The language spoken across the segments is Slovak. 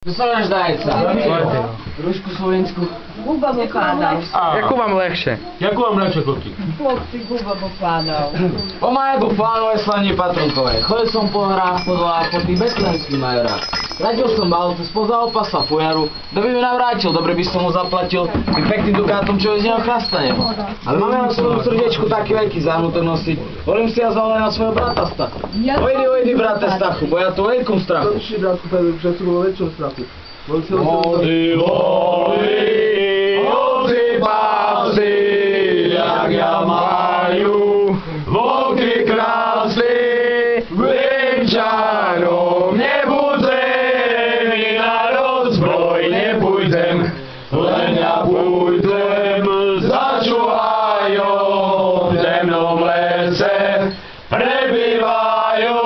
Dostaneš zajca. Rušku slovensku. Guba popadał. Jaku vám lehšie? Jaku mám lepšie koty? Chłopcy, Guba popadał. Po mojego pánové slanie patronkové. Chodil som po hrách, po tých bezklenských majorách. Radil som baltu, spoza opasa fujaru. Kto by mi navrátil, dobre by som mu zaplatil tým pekným dukátom, čo z neho chrastane. Ale máme na svojom srdiečku taký veľký záhnutok nosiť. Volím si ja zavolať na svojho brata Stachu. Ojdi, brate Stachu, bo ja tu veľkom strachu. Došli, bratku, že sú vo väčšom strachu. Vody, ovci pásy, jak ja majú, vlky krásy, venčarom nebudem, i na rozbroj nepújdem, len ja pújdem za čuhajom, v temnom lese prebývajú,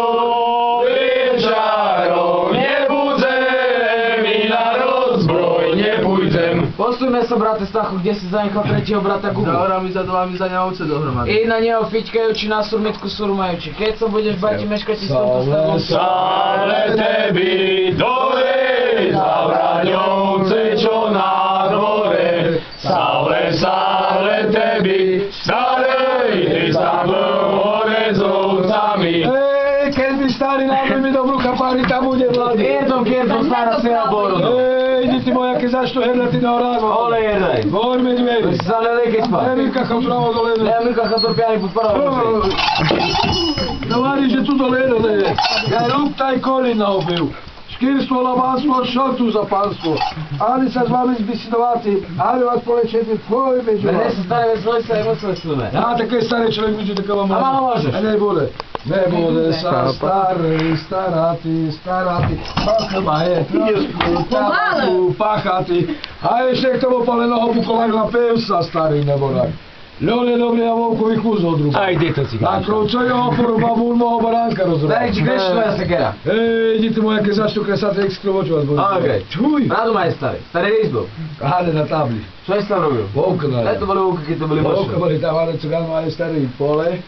venčarom nebudem, i na rozbroj nepújdem. Posujme sa, brate Stachu, kde si zanechal tretieho brata Gubu. Za horami, za dolami, za ňa ovce dohromady. I na neho fičkajúči, na surmitku surmajúči. Keď sa budeš bať, meškať ti s tomto stavou. Sále tebi dole, zavrať ovce, čo na dvore. Sále tebi, starej, ty sa hore s ovcami. Keď by starý nápoj mi dobrú kapári, tam bude vlády. Kiertom, stará si na borodu. Deti moja, keď začnú herdať na orázu. Ole jedaj. Govor medvedi. Si sa nelej keď spať. Emilka pravo dole. Emilka Chatorpiani po prvom. Говори, že tu dole je. Ja rúb taj kolín na obiv. Škírstvo, labánstvo, čo tu za pánstvo? Ani sa s vami zbisinovati, ani vás polečete, tvoj među Ne vás. se stane veseloj sa i veseloj. Ja, takaj starý človek među takova A malo možeš? Ne bude. Ne bude sa starý, starati, pakama je trošku, tapu, pachati. A ešte k tomu poleného bukolagla pevsa, starý neborak. Ľone dobrý a volkový kus odrúba. Aj, kde to A kroučo jeho porúba vulmoho baránka rozrúba. Daj ti krešu tvoja sekera. Deti moja, keď začnú kresať, tak skrovoču vás budú. Okej. Čuj! Radu maj starý. Starý výzbol. Háde na tabli. Čo si tam robil? Vovka na Ne to boli vúky, keď to boli Vovka mošie. boli tam, ale cigán mali starý pole.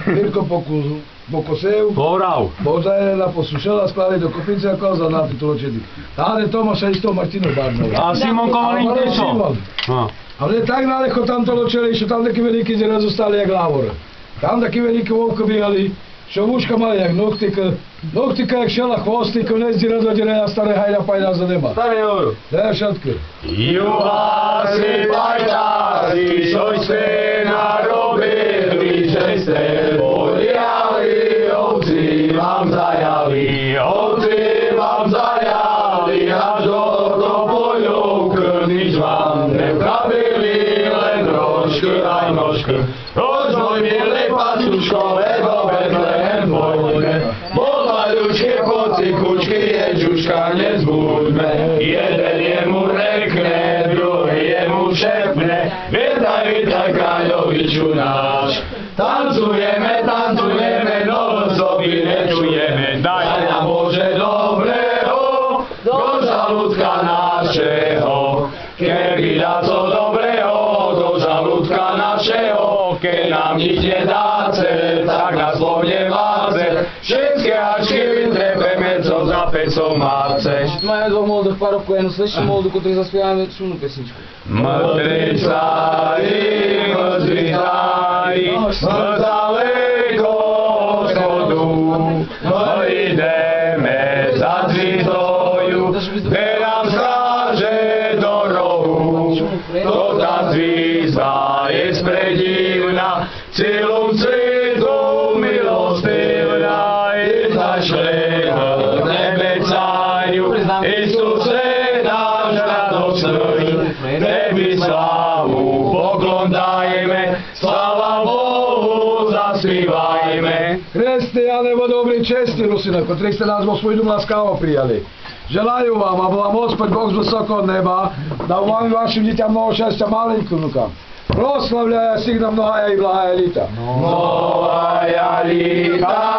Mirko pokosev. Porav. Pozajela, posušela, sklali do kopince a kozal na tuločedy. Háde Tomáša isto Martinu Barnova. A Simon Kovalín tečo? Ale tak nalecho tam to ločili, že tam takí veľkí zera zostali jak lávor. Tam takí veľkí vovka bíjali, čo uška mali jak noktika jak šela chvostík, nezdi rozhodili a staré hajda pajda za neba. Starý hovoru. To je všetko. Juhási pajdáci, čo ste narobili, že ste podiali, ovci vám zajali, až do poľovk, nič vám nevkabili, len rožky aj nožky. Rozmoj milej pacuško, lebo Betlehem pôjdeme, podľaďučke pocikučky, ježuška nezbuďme. Jeden jemu rekne, druhý jemu šepne, vítaj, kráľoviču náš. Tancujeme, no soby nečujeme, daj nám Bože dobrého, do žalúdka našeho. Keby dá co dobrého, do žalúdka našeho, keď nám nič nedáce, tak nás slovne máce. Všetky ačky vytrepeme, co za pecom máce. Máme dvoch molodých parobkov, jednu slečnú moldu, ktorí zaspievajú šumnú pesničku. Mŕtvi cári, daleko schodu, ideme za cvitoju, kde nám skáže do rohu. To tá zvizda je spredivná, celom svetu milostivná, je zašlená nebecáňu, Isuse náš radosný, Tebi slávu poklondajme, sláva Bohu zaspívajme. Kresťané, vo dobrý čestní Rusina, ktorí ste nás vo svoj dom láskavo prijali. Želajú vám, aby vám Hospod Boh z vysokého neba dal vám i vašim deťam mnoho šťastia malenьким внукам. Proslavляя всегда многая и благая літа. Новая літа